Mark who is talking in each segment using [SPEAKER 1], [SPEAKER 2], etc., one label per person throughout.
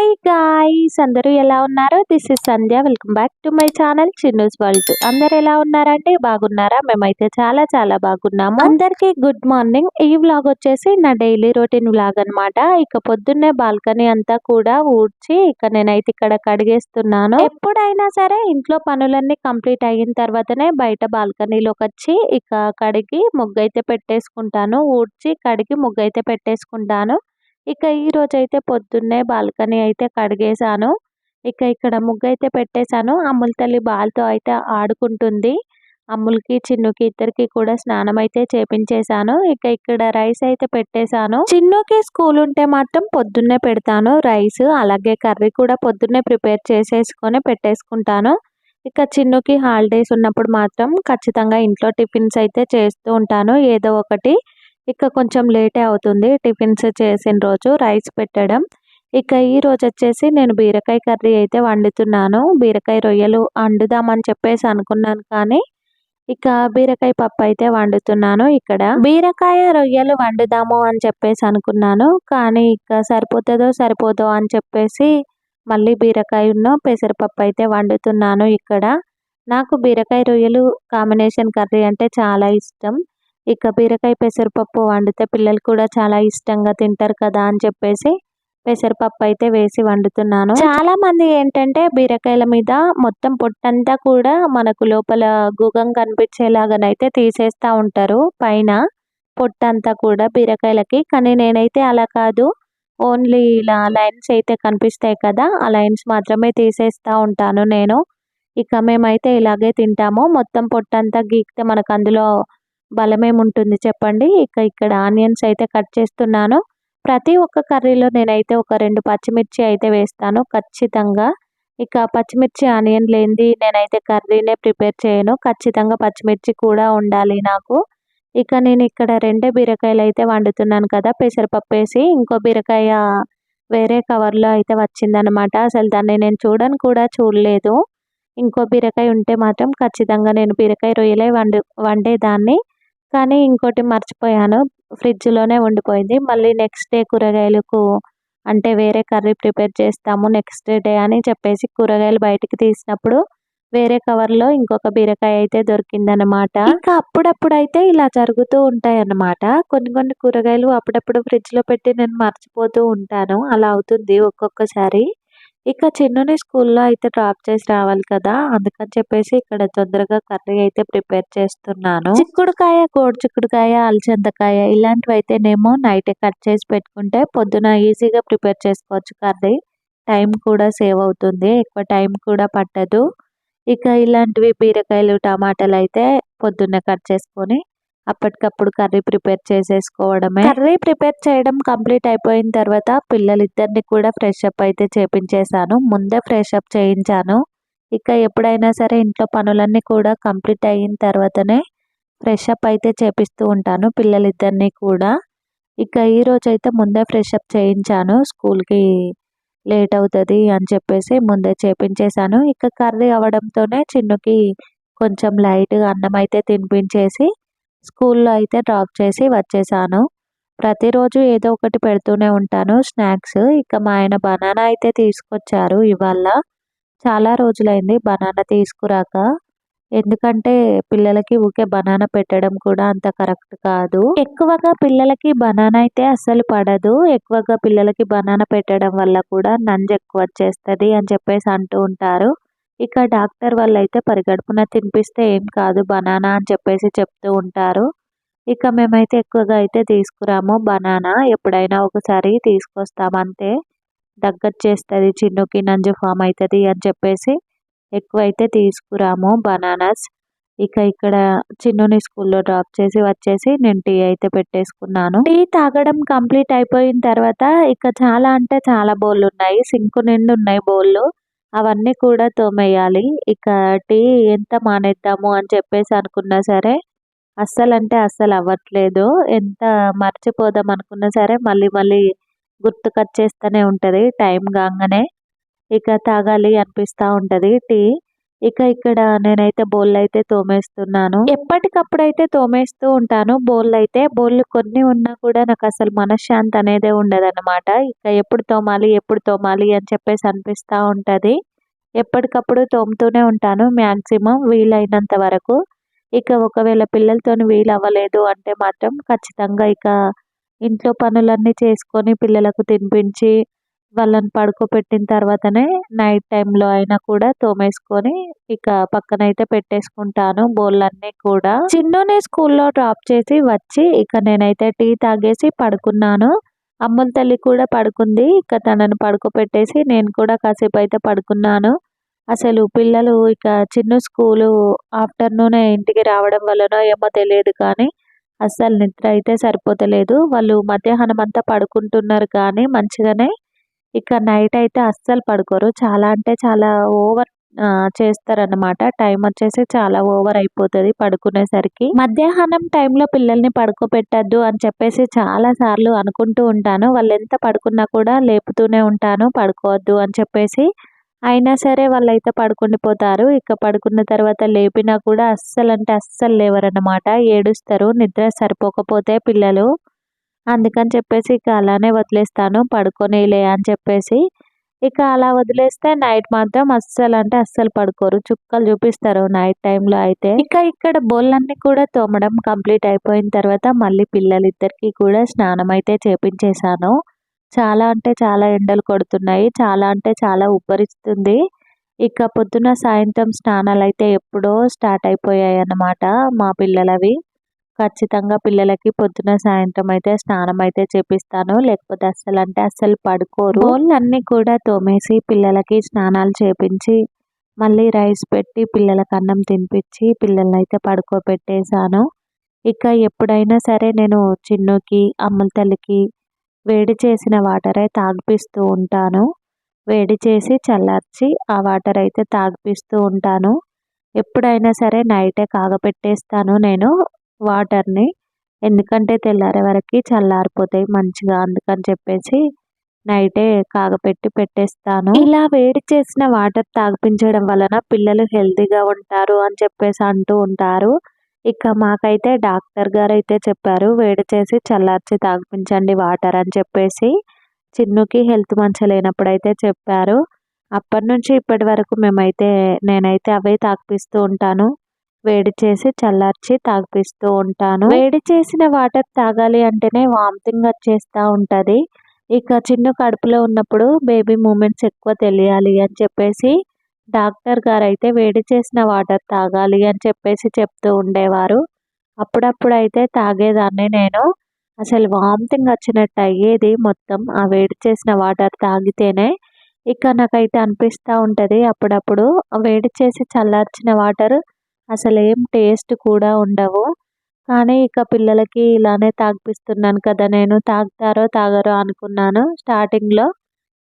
[SPEAKER 1] Hi guys, అందరూ ఎలా ఉన్నారు? This is Sandhya. Welcome back to my channel Chinnu's world. అందరు ఎలా ఉన్నారంటే బాగున్నారా? మేమైతే చాలా చాలా బాగున్నాము. అందరికీ గుడ్ మార్నింగ్. ఈ వ్లాగ్ వచ్చేసి నా డైలీ రొటీన్ వ్లాగ్ అన్నమాట. ఇక పొద్దున్నే బాల్కనీ అంతా కూడా ఊడ్చి ఇక నేనైతే ఇక్కడ కడిగేస్తున్నాను. ఎప్పుడైనా సరే ఇంట్లో పనులన్నీ కంప్లీట్ అయిన తర్వాతనే బయట బాల్కనీలోకి వచ్చి ఇక కడిగి ముగ్గైతే పెట్టేసుకుంటాను. ఊడ్చి కడిగి ముగ్గైతే పెట్టేసుకుంటాను. ఇక ఈ రోజైతే పొద్దున్నే బాల్కనీ అయితే కడిగేశాను. ఇక ఇక్కడ ముగ్గైతే పెట్టేశాను. అమ్ముల తల్లి బాల్తో అయితే ఆడుకుంటుంది. అమ్ములకి చిన్నుకి ఇద్దరికి కూడా స్నానం అయితే చేపించేశాను. ఇక ఇక్కడ రైస్ అయితే పెట్టేశాను. చిన్నుకి స్కూల్ ఉంటే మాత్రం పొద్దున్నే పెడతాను రైస్. అలాగే కర్రీ కూడా పొద్దున్నే ప్రిపేర్ చేసేసుకొని పెట్టేసుకుంటాను. ఇక చిన్నుకి హాలిడేస్ ఉన్నప్పుడు మాత్రం ఖచ్చితంగా ఇంట్లో టిఫిన్స్ అయితే చేస్తూ ఉంటాను ఏదో ఒకటి. ఇక కొంచెం లేటే అవుతుంది టిఫిన్స్ చేసిన రోజు రైస్ పెట్టడం. ఇక ఈ రోజు వచ్చేసి నేను బీరకాయ కర్రీ అయితే వండుతున్నాను. బీరకాయ రొయ్యలు వండుదామని చెప్పేసి అనుకున్నాను, కానీ ఇక బీరకాయ పప్పు అయితే వండుతున్నాను. ఇక్కడ బీరకాయ రొయ్యలు వండుదాము అని చెప్పేసి అనుకున్నాను, కానీ ఇక సరిపోతుందో సరిపోదో అని చెప్పేసి మళ్ళీ బీరకాయను పెసరపప్పు అయితే వండుతున్నాను. ఇక్కడ నాకు బీరకాయ రొయ్యలు కాంబినేషన్ కర్రీ అంటే చాలా ఇష్టం. ఇక బీరకాయ పెసరపప్పు వండితే పిల్లలు కూడా చాలా ఇష్టంగా తింటారు కదా అని చెప్పేసి పెసరపప్పు అయితే వేసి వండుతున్నాను. చాలా మంది ఏంటంటే బీరకాయల మీద మొత్తం పొట్టంతా కూడా మనకు లోపల గుగం కనిపించేలాగానైతే తీసేస్తూ ఉంటారు పైన పొట్టంతా కూడా బీరకాయలకి. కానీ నేనైతే అలా కాదు, ఓన్లీ ఇలా లైన్స్ అయితే కనిపిస్తాయి కదా, ఆ లైన్స్ మాత్రమే తీసేస్తూ ఉంటాను నేను. ఇక మేమైతే ఇలాగే తింటాము. మొత్తం పొట్టంతా గీకితే మనకు అందులో బలమేముంటుంది చెప్పండి. ఇక ఇక్కడ ఆనియన్స్ అయితే కట్ చేస్తున్నాను. ప్రతి ఒక్క కర్రీలో నేనైతే ఒక 2 పచ్చిమిర్చి అయితే వేస్తాను ఖచ్చితంగా. ఇక పచ్చిమిర్చి ఆనియన్ లేనిది నేనైతే కర్రీనే ప్రిపేర్ చేయను. ఖచ్చితంగా పచ్చిమిర్చి కూడా ఉండాలి నాకు. ఇక నేను ఇక్కడ 2 బీరకాయలు అయితే వండుతున్నాను కదా పెసరపప్పు వేసి. ఇంకో బీరకాయ వేరే కవర్లో అయితే వచ్చిందనమాట. అసలు దాన్ని నేను చూడలేదు. ఇంకో బీరకాయ ఉంటే మాత్రం ఖచ్చితంగా నేను బీరకాయ రొయ్యలే వండేదాన్ని. కానీ ఇంకోటి మర్చిపోయాను, ఫ్రిడ్జ్లోనే ఉండిపోయింది. మళ్ళీ నెక్స్ట్ డే కూరగాయలకు అంటే వేరే కర్రీ ప్రిపేర్ చేస్తాము నెక్స్ట్ డే అని చెప్పేసి కూరగాయలు బయటికి తీసినప్పుడు వేరే కవర్లో ఇంకొక బీరకాయ అయితే దొరికిందనమాట. ఇంకా అప్పుడప్పుడు అయితే ఇలా జరుగుతూ ఉంటాయి అన్నమాట. కొన్ని కూరగాయలు అప్పుడప్పుడు ఫ్రిడ్జ్లో పెట్టి నేను మర్చిపోతూ ఉంటాను. అలా అవుతుంది ఒక్కొక్కసారి. ఇక చిన్నుని స్కూల్లో అయితే డ్రాప్ చేసి రావాలి కదా, అందుకని చెప్పేసి ఇక్కడ తొందరగా కర్రీ అయితే ప్రిపేర్ చేస్తున్నాను. చిక్కుడుకాయ, కోడి చిక్కుడుకాయ, అలసందకాయ ఇలాంటివి అయితేనేమో నైట్ కట్ చేసి పెట్టుకుంటే పొద్దున ఈజీగా ప్రిపేర్ చేసుకోవచ్చు కర్రీ. టైం కూడా సేవ్ అవుతుంది, ఎక్కువ టైం కూడా పట్టదు. ఇక ఇలాంటివి బీరకాయలు, టమాటాలు అయితే పొద్దున్నే కట్ చేసుకొని అప్పటికప్పుడు కర్రీ ప్రిపేర్ చేసేసుకోవడమే. కర్రీ ప్రిపేర్ చేయడం కంప్లీట్ అయిపోయిన తర్వాత పిల్లలిద్దరిని కూడా ఫ్రెష్ అప్ అయితే చేపించేశాను. ముందే ఫ్రెష్ అప్ చేయించాను. ఇక ఎప్పుడైనా సరే ఇంట్లో పనులన్నీ కూడా కంప్లీట్ అయిన తర్వాతనే ఫ్రెష్ అప్ అయితే చేపిస్తూ ఉంటాను పిల్లలిద్దరిని కూడా. ఇక ఈ రోజు అయితే ముందే ఫ్రెష్ అప్ చేయించాను, స్కూల్కి లేట్ అవుతుంది అని చెప్పేసి ముందే చేపించేశాను. ఇక కర్రీ అవడంతోనే చిన్నుకి కొంచెం లైట్గా అన్నం అయితే తినిపించేసి స్కూల్లో అయితే డ్రాప్ చేసి వచ్చేసాను. ప్రతిరోజు ఏదో ఒకటి పెడుతూనే ఉంటాను స్నాక్స్. ఇక మా ఆయన బనానా అయితే తీసుకొచ్చారు ఇవాళ. చాలా రోజులైంది బనానా తీసుకురాక. ఎందుకంటే పిల్లలకి ఊకే బనానా పెట్టడం కూడా అంత కరెక్ట్ కాదు. ఎక్కువగా పిల్లలకి బనానా అయితే అస్సలు పడదు. ఎక్కువగా పిల్లలకి బనానా పెట్టడం వల్ల కూడా నంజు ఎక్కువ వచ్చేస్తుంది అని చెప్పేసి అంటూ ఉంటారు. ఇక డాక్టర్ వాళ్ళు అయితే పరిగడుపున తినిపిస్తే ఏం కాదు బనానా అని చెప్పేసి చెప్తూ ఉంటారు. ఇక మేమైతే ఎక్కువగా అయితే తీసుకురాము బనానా, ఎప్పుడైనా ఒకసారి తీసుకొస్తామంతే. దగ్గొచ్చేస్తుంది చిన్నుకి, నంజు ఫామ్ అవుతుంది అని చెప్పేసి ఎక్కువైతే తీసుకురాము బనానాస్. ఇక ఇక్కడ చిన్నుని స్కూల్లో డ్రాప్ చేసి వచ్చేసి నేను టీ అయితే పెట్టేసుకున్నాను. టీ తాగడం కంప్లీట్ అయిపోయిన తర్వాత ఇక చాలా అంటే చాలా బౌళ్ళు ఉన్నాయి, సింకు నిండు ఉన్నాయి బౌళ్ళు. అవన్నీ కూడా తోమేయాలి. ఇక టీ ఎంత మానేద్దాము అని చెప్పేసి అనుకున్నా సరే అస్సలు అవ్వట్లేదు. ఎంత మర్చిపోదాం అనుకున్నా సరే మళ్ళీ గుర్తుకొచ్చేస్తూనే ఉంటుంది టైం కాగానే. ఇక తాగాలి అనిపిస్తూ ఉంటుంది టీ. ఇక ఇక్కడ నేనైతే బోళ్ళైతే తోమేస్తున్నాను. ఎప్పటికప్పుడైతే తోమేస్తూ ఉంటాను బోళ్ళైతే. బోళ్ళు కొన్ని ఉన్నా కూడా నాకసలు మనశ్శాంతి అనేదే ఉండదనమాట. ఇక ఎప్పుడు తోమాలి అని చెప్పేసి అనిపిస్తా ఉంటది. ఎప్పటికప్పుడు తోముతూనే ఉంటాను మాక్సిమం వీలైనంత వరకు. ఇక ఒకవేళ పిల్లలతోని వీలవ్వలేదు అంటే మాత్రం ఖచ్చితంగా ఇక ఇంట్లో పనులన్నీ చేసుకొని పిల్లలకు తినిపించి వాళ్ళని పడుకోబెట్టిన తర్వాతనే నైట్ టైంలో అయినా కూడా తోమేసుకొని ఇక పక్కనైతే పెట్టేసుకుంటాను బోళ్ళన్నీ కూడా. చిన్నుని స్కూల్లో డ్రాప్ చేసి వచ్చి ఇక నేనైతే టీ తాగేసి పడుకున్నాను. అమ్ముల తల్లి కూడా పడుకుంది. ఇక తనను పడుకోబెట్టేసి నేను కూడా కాసేపు అయితే పడుకున్నాను. అసలు పిల్లలు ఇక చిన్ను స్కూలు ఆఫ్టర్‌నూనే ఇంటికి రావడం వల్లనో ఏమో తెలియదు కానీ అస్సలు నిద్ర అయితే సరిపోతలేదు. వాళ్ళు మధ్యాహ్నం అంతా పడుకుంటున్నారు కానీ మంచిగానే. ఇక నైట్ అయితే అస్సలు పడుకోరు. చాలా అంటే చాలా ఓవర్ చేస్తారనమాట. టైం వచ్చేసి చాలా ఓవర్ అయిపోతది పడుకునేసరికి. మధ్యాహ్నం టైంలో పిల్లల్ని పడుకోబెట్టొద్దు అని చెప్పేసి చాలా సార్లు అనుకుంటూ ఉంటాను. వాళ్ళెంత పడుకున్నా కూడా లేపుతూనే ఉంటాను పడుకోవద్దు అని చెప్పేసి. అయినా సరే వాళ్ళైతే పడుకుండిపోతారు. ఇక పడుకున్న తర్వాత లేపినా కూడా అస్సలంటే అస్సలు లేవరనమాట. ఏడుస్తారు నిద్ర సరిపోకపోతే పిల్లలు. అందుకని చెప్పేసి ఇక అలానే వదిలేస్తాను. పడుకోనీలే అని చెప్పేసి. ఇక అలా వదిలేస్తే నైట్ మాత్రం అస్సలంటే అస్సలు పడుకోరు. చుక్కలు చూపిస్తారు నైట్ టైంలో అయితే. ఇక ఇక్కడ బోళ్ళన్నీ కూడా తోమడం కంప్లీట్ అయిపోయిన తర్వాత మళ్ళీ పిల్లలిద్దరికీ కూడా స్నానం అయితే చేపించేశాను. చాలా అంటే చాలా ఎండలు కొడుతున్నాయి. చాలా అంటే చాలా ఉబ్బరిస్తుంది. ఇక పొద్దున సాయంత్రం స్నానాలైతే ఎప్పుడో స్టార్ట్ అయిపోయాయన్నమాట మా పిల్లలవి. ఖచ్చితంగా పిల్లలకి పొద్దున సాయంత్రం అయితే స్నానం అయితే చేపిస్తాను. లేకపోతే అస్సలంటే అస్సలు పడుకోరు. బోళ్ళన్నీ కూడా తోమేసి పిల్లలకి స్నానాలు చేపించి మళ్ళీ రైస్ పెట్టి పిల్లలకి అన్నం తినిపించి పిల్లలనైతే పడుకోబెట్టేశాను. ఇక ఎప్పుడైనా సరే నేను చిన్నుకి, అమ్ముల తల్లికి వేడి చేసిన వాటరే తాగిపిస్తూ ఉంటాను. వేడి చేసి చల్లార్చి ఆ వాటర్ అయితే తాగిపిస్తూ ఉంటాను. ఎప్పుడైనా సరే నైటే కాగపెట్టేస్తాను నేను వాటర్‌ని. ఎందుకంటే తెల్లారే వరకి చల్లారిపోతాయి మంచిగా. అందుకని చెప్పేసి నైటే కాగపెట్టి పెట్టేస్తాను. ఇలా వేడి చేసిన వాటర్ తాగిపించడం వలన పిల్లలు హెల్తీగా ఉంటారు అని చెప్పేసి అంటూ ఉంటారు. ఇక మాకైతే డాక్టర్ గారైతే చెప్పారు వేడి చేసి చల్లార్చి తాగిపించండి వాటర్ అని చెప్పేసి. చిన్నుకి హెల్త్ మంచిగా లేనప్పుడైతే చెప్పారు. అప్పటినుంచి ఇప్పటి వరకు నేనైతే అవే తాగిపిస్తూ ఉంటాను. వేడి చేసి చల్లార్చి తాగిపిస్తూ ఉంటాను. వేడి చేసిన వాటర్ తాగాలి అంటేనే వామిటింగ్ వచ్చేస్తా ఉంటది. ఇక చిన్ను కడుపులో ఉన్నప్పుడు బేబీ మూమెంట్స్ ఎక్కువ తెలియాలి అని చెప్పేసి డాక్టర్ గారైతే వేడి చేసిన వాటర్ తాగాలి అని చెప్పేసి చెప్తూ ఉండేవారు. అప్పుడప్పుడైతే తాగేదాన్ని నేను. అసలు వామిటింగ్ వచ్చినట్టు అయ్యేది మొత్తం ఆ వేడి చేసిన వాటర్ తాగితేనే. ఇక నాకైతే అనిపిస్తా ఉంటది అప్పుడప్పుడు వేడి చేసి చల్లార్చిన వాటర్ అసలేం టేస్ట్ కూడా ఉండవు. కానీ ఇక పిల్లలకి ఇలానే తాగిపిస్తున్నాను కదా నేను. తాగుతారో తాగరో అనుకున్నాను స్టార్టింగ్‌లో.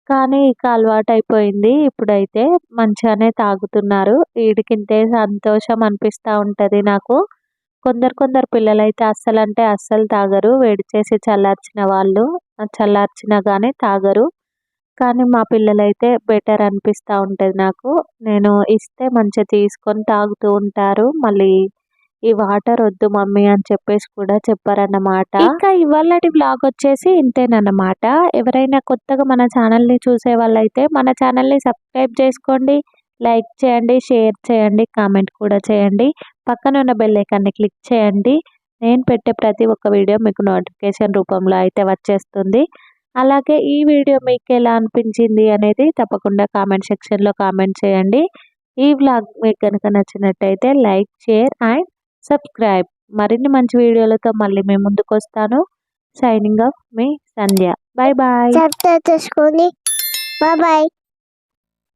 [SPEAKER 1] కానీ ఇక అలవాటయిపోయింది. ఇప్పుడైతే మంచిగానే తాగుతున్నారు. వీడికింతే సంతోషం అనిపిస్తా ఉంటది నాకు. కొందరు పిల్లలైతే అస్సలంటే అస్సలు తాగరు. వేడి చేసి చల్లార్చిన వాళ్ళు. చల్లార్చినా గానీ తాగరు. కానీ మా పిల్లలైతే బెటర్ అనిపిస్తా ఉంటది నాకు. నేను ఇస్తే మంచిగా తీసుకొని తాగుతూ ఉంటారు. మళ్ళీ ఈ వాటర్ వద్దు మమ్మీ అని చెప్పేసి కూడా చెప్పారన్నమాట. ఇంకా ఇవాళటి వ్లాగ్ వచ్చేసి ఇంతేనన్నమాట. ఎవరైనా కొత్తగా మన ఛానల్‌ని చూసే వాళ్ళైతే మన ఛానల్‌ని సబ్స్క్రైబ్ చేసుకోండి. లైక్ చేయండి, షేర్ చేయండి, కామెంట్ కూడా చేయండి. పక్కన ఉన్న బెల్ ఐకాన్‌ని క్లిక్ చేయండి. నేను పెట్టే ప్రతి ఒక్క వీడియో మీకు నోటిఫికేషన్ రూపంలో అయితే వచ్చేస్తుంది. అలాగే ఈ వీడియో మీకు ఎలా అనిపించింది అనేది తప్పకుండా కామెంట్ సెక్షన్‌లో కామెంట్ చేయండి. ఈ వ్లాగ్ మీకు గనుక నచ్చినట్టయితే లైక్, షేర్ అండ్ సబ్స్క్రైబ్. మరిన్ని మంచి వీడియోలతో మళ్ళీ మీ ముందుకొస్తాను. సైనింగ్ ఆఫ్ మీ సంధ్య. Bye bye.
[SPEAKER 2] సబ్స్క్రైబ్ చేసుకోండి. Bye bye.